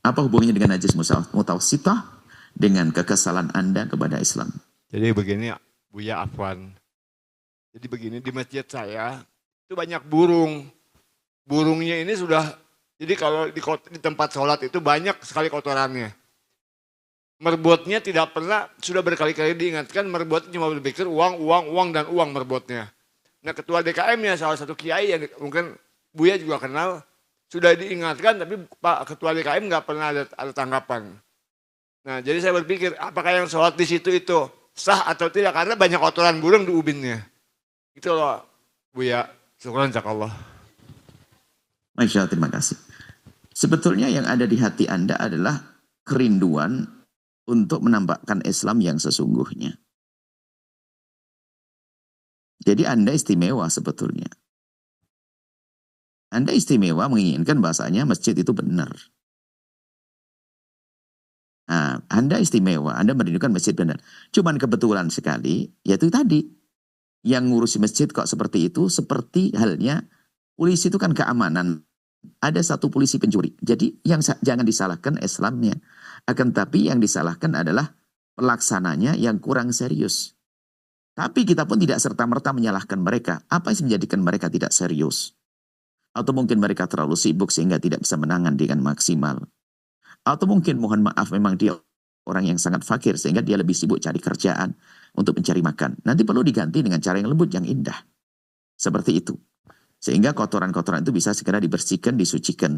Apa hubungannya dengan najis mutawassithah dengan kekesalan Anda kepada Islam? Jadi begini, Buya Afwan. Jadi begini, di masjid saya itu banyak burung. Burungnya ini sudah, jadi kalau di tempat sholat itu banyak sekali kotorannya. Merbotnya tidak pernah, sudah berkali-kali diingatkan, merbotnya cuma berpikir uang, uang, uang, dan uang merbotnya. Nah ketua DKM-nya salah satu kiai yang mungkin Buya juga kenal, sudah diingatkan tapi Pak ketua DKM nggak pernah ada tanggapan. Nah jadi saya berpikir apakah yang sholat di situ itu sah atau tidak, karena banyak kotoran burung di ubinnya. Itu loh Buya, syukuran jazakallah. Masya Allah, terima kasih. Sebetulnya yang ada di hati Anda adalah kerinduan untuk menampakkan Islam yang sesungguhnya. Jadi Anda istimewa sebetulnya. Anda istimewa menginginkan bahasanya masjid itu benar. Nah, Anda istimewa, Anda merindukan masjid benar. Cuman kebetulan sekali, yaitu tadi, yang ngurusi masjid kok seperti itu, seperti halnya polisi itu kan keamanan. Ada satu polisi pencuri. Jadi yang jangan disalahkan Islamnya. Akan tapi yang disalahkan adalah pelaksananya yang kurang serius. Tapi kita pun tidak serta-merta menyalahkan mereka. Apa yang menjadikan mereka tidak serius? Atau mungkin mereka terlalu sibuk sehingga tidak bisa menangan dengan maksimal. Atau mungkin mohon maaf memang dia orang yang sangat fakir sehingga dia lebih sibuk cari kerjaan untuk mencari makan. Nanti perlu diganti dengan cara yang lembut, yang indah. Seperti itu. Sehingga kotoran-kotoran itu bisa segera dibersihkan, disucikan.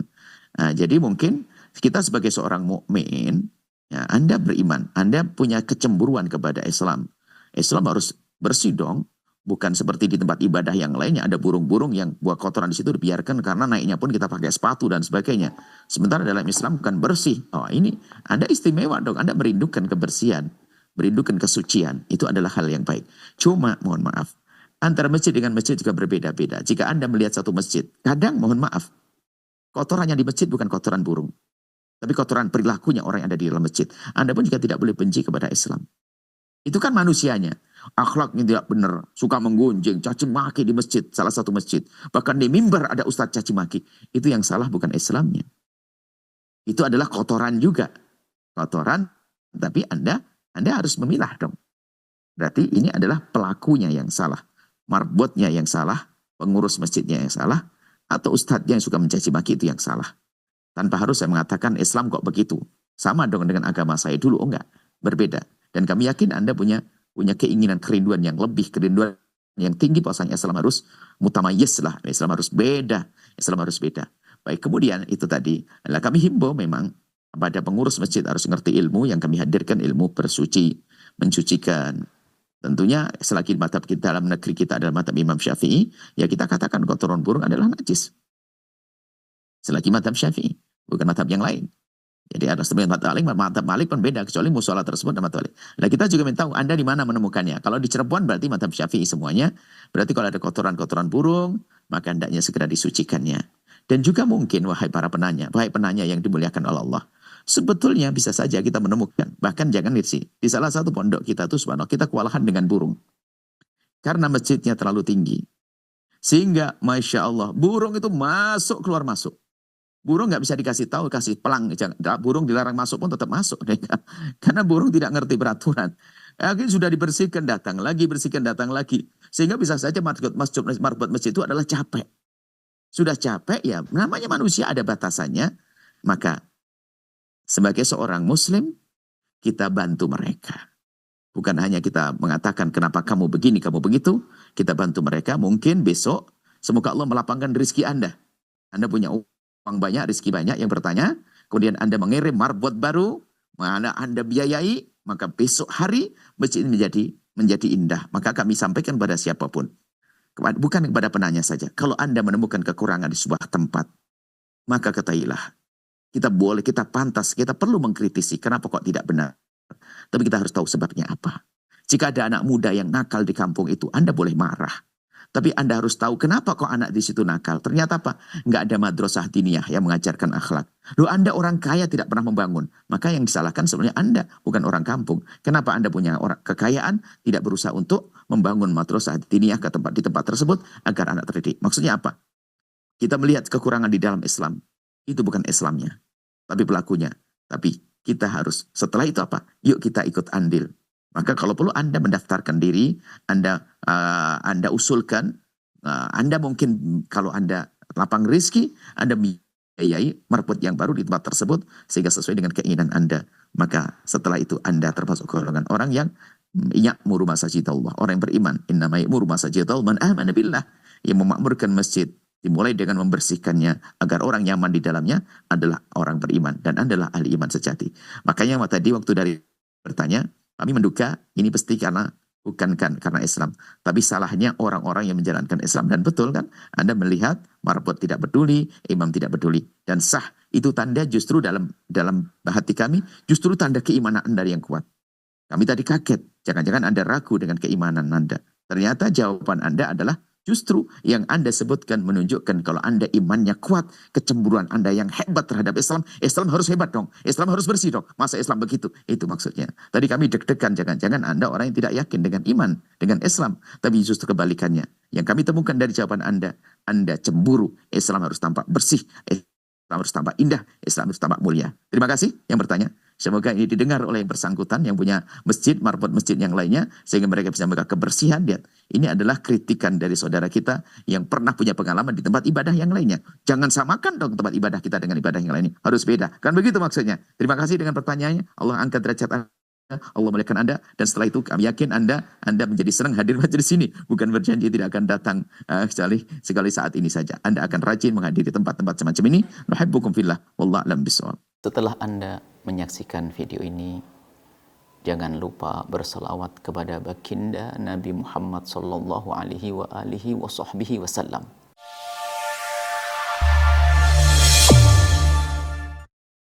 Nah, jadi mungkin kita sebagai seorang mukmin, ya, Anda beriman, Anda punya kecemburuan kepada Islam. Islam harus bersih dong, bukan seperti di tempat ibadah yang lainnya ada burung-burung yang buat kotoran di situ dibiarkan karena naiknya pun kita pakai sepatu dan sebagainya. Sementara dalam Islam bukan bersih. Oh ini Anda istimewa dong, Anda merindukan kebersihan, merindukan kesucian. Itu adalah hal yang baik. Cuma mohon maaf, antara masjid dengan masjid juga berbeda-beda. Jika Anda melihat satu masjid, kadang mohon maaf, kotorannya di masjid bukan kotoran burung. Tapi kotoran perilakunya orang yang ada di dalam masjid. Anda pun juga tidak boleh benci kepada Islam. Itu kan manusianya. Akhlaknya tidak benar. Suka menggunjing, caci maki di masjid. Salah satu masjid. Bahkan di mimbar ada ustadz caci maki. Itu yang salah bukan Islamnya. Itu adalah kotoran juga. Kotoran, tapi Anda harus memilah dong. Berarti ini adalah pelakunya yang salah. Marbotnya yang salah, pengurus masjidnya yang salah, atau ustadznya yang suka mencaci maki itu yang salah. Tanpa harus saya mengatakan Islam kok begitu. Sama dong dengan agama saya dulu. Oh enggak, berbeda. Dan kami yakin Anda punya keinginan, kerinduan yang lebih, kerinduan yang tinggi. Bahwasanya Islam harus mutamayyiz lah. Islam harus beda. Islam harus beda. Baik, kemudian itu tadi. Kami himbau memang pada pengurus masjid harus ngerti ilmu yang kami hadirkan, ilmu bersuci, mencucikan. Tentunya selagi madhab kita dalam negeri kita adalah madhab Imam Syafi'i, ya kita katakan kotoran burung adalah najis. Selagi madhab Syafi'i, bukan madhab yang lain. Jadi ada sebenarnya madhab Malik pun beda, kecuali musola tersebut dan madhab Malik. Nah kita juga minta tahu Anda di mana menemukannya. Kalau di Cirebon berarti madhab Syafi'i semuanya. Berarti kalau ada kotoran-kotoran burung, maka hendaknya segera disucikannya. Dan juga mungkin, wahai para penanya, wahai penanya yang dimuliakan oleh Allah, sebetulnya bisa saja kita menemukan, bahkan jangan nirsi, di salah satu pondok kita tuh subhanallah, kita kewalahan dengan burung. Karena masjidnya terlalu tinggi. Sehingga Masya Allah, burung itu masuk keluar masuk. Burung nggak bisa dikasih tahu, kasih pelang. Burung dilarang masuk pun tetap masuk. Karena burung tidak ngerti peraturan. Akhirnya sudah dibersihkan, datang lagi, bersihkan, datang lagi. Sehingga bisa saja marbot masjid itu adalah capek. Sudah capek ya, namanya manusia ada batasannya. Maka sebagai seorang muslim, kita bantu mereka. Bukan hanya kita mengatakan kenapa kamu begini, kamu begitu. Kita bantu mereka, mungkin besok semoga Allah melapangkan rezeki Anda. Anda punya uang banyak, rezeki banyak yang bertanya. Kemudian Anda mengirim marbot baru, mana Anda biayai, maka besok hari masjid ini menjadi indah. Maka kami sampaikan pada siapapun. Bukan kepada penanya saja. Kalau Anda menemukan kekurangan di sebuah tempat, maka ketahuilah. Kita boleh, kita pantas, kita perlu mengkritisi. Kenapa kok tidak benar? Tapi kita harus tahu sebabnya apa. Jika ada anak muda yang nakal di kampung itu, Anda boleh marah. Tapi Anda harus tahu kenapa kok anak di situ nakal. Ternyata apa? Nggak ada madrasah diniyah yang mengajarkan akhlak. Loh Anda orang kaya tidak pernah membangun. Maka yang disalahkan sebenarnya Anda, bukan orang kampung. Kenapa Anda punya kekayaan, tidak berusaha untuk membangun madrasah diniyah di tempat tersebut agar anak terdidik. Maksudnya apa? Kita melihat kekurangan di dalam Islam. Itu bukan Islamnya. tapi pelakunya. Tapi kita harus, setelah itu apa? Yuk kita ikut andil. Maka kalau perlu Anda mendaftarkan diri, Anda usulkan, Anda mungkin kalau Anda lapang rezeki, Anda biayai marbot yang baru di tempat tersebut sehingga sesuai dengan keinginan Anda. Maka setelah itu Anda termasuk golongan orang yang ya'muru masajidallah, orang yang beriman. Innama ya'muru masajidallah man amana billah, yang memakmurkan masjid dimulai dengan membersihkannya agar orang nyaman di dalamnya adalah orang beriman dan adalah ahli iman sejati. Makanya tadi waktu dari bertanya, kami menduga ini pasti bukan karena Islam, tapi salahnya orang-orang yang menjalankan Islam. Dan betul kan, Anda melihat marbot tidak peduli, imam tidak peduli, dan sah. Itu tanda justru dalam hati kami, justru tanda keimanan Anda yang kuat. Kami tadi kaget, jangan-jangan Anda ragu dengan keimanan Anda. Ternyata jawaban Anda adalah justru yang Anda sebutkan menunjukkan kalau Anda imannya kuat, kecemburuan Anda yang hebat terhadap Islam. Islam harus hebat dong, Islam harus bersih dong. Masa Islam begitu? Itu maksudnya. Tadi kami deg-degan, jangan-jangan Anda orang yang tidak yakin dengan iman, dengan Islam. Tapi justru kebalikannya. Yang kami temukan dari jawaban Anda cemburu. Islam harus tampak bersih, Islam harus tampak indah, Islam harus tampak mulia. Terima kasih yang bertanya. Semoga ini didengar oleh yang bersangkutan, yang punya masjid, marbot masjid yang lainnya, sehingga mereka bisa menjaga kebersihan. Lihat, ini adalah kritikan dari saudara kita yang pernah punya pengalaman di tempat ibadah yang lainnya. Jangan samakan dong tempat ibadah kita dengan ibadah yang lainnya. Harus beda. Kan begitu maksudnya. Terima kasih dengan pertanyaannya. Allah angkat derajat Anda, Allah muliakan Anda, dan setelah itu kami yakin Anda menjadi senang hadir majelis sini. Bukan berjanji tidak akan datang sekali saat ini saja. Anda akan rajin menghadiri tempat-tempat semacam ini. Nuhibbukum fillah, wallahu a'lam bishawab. Setelah Anda menyaksikan video ini, jangan lupa berselawat kepada baginda Nabi Muhammad sallallahu alaihi wa alihi wa sahbihi wasallam.